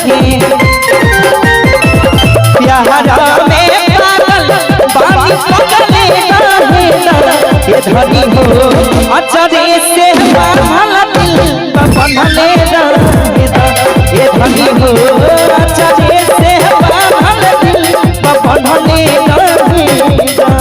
के प्यार में पागल बानी पगले रहेला ये धनी हो अचरे से बांधल दिल बंधले रहेला ये धनी हो अचरे से बांधल दिल बंधले रहेला।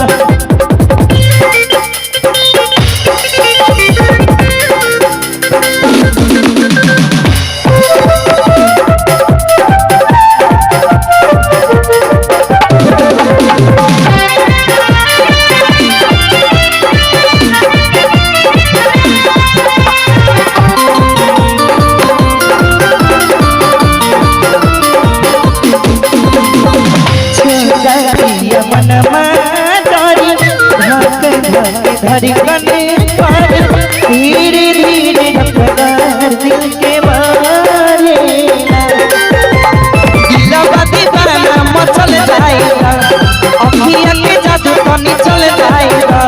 धड़कन पर धीरे धीरे दिल के मारे दिलवा दीवाना मचल जाएगा अखिया के जादू तनी चल जाएगा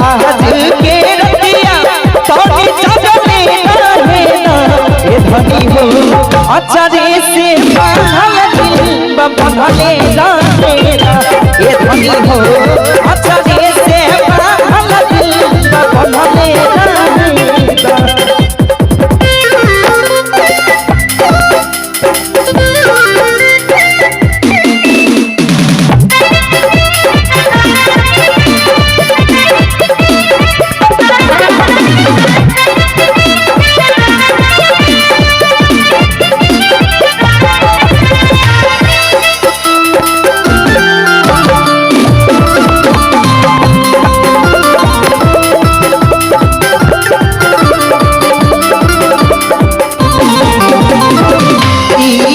आज के रतिया तोड़ी चले रहेला ए धनी हो अचरे से बांधल दिल बंधले रहेला ए धनी हो अचरे से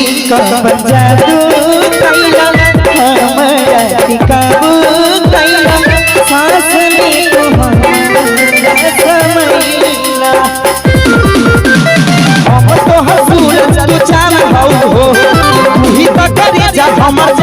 जादू कैला हमारा काबू कैला सांस में तुम्हारा समैला हम तो हसूल तू चाल हो तू ही तो करे जा हमर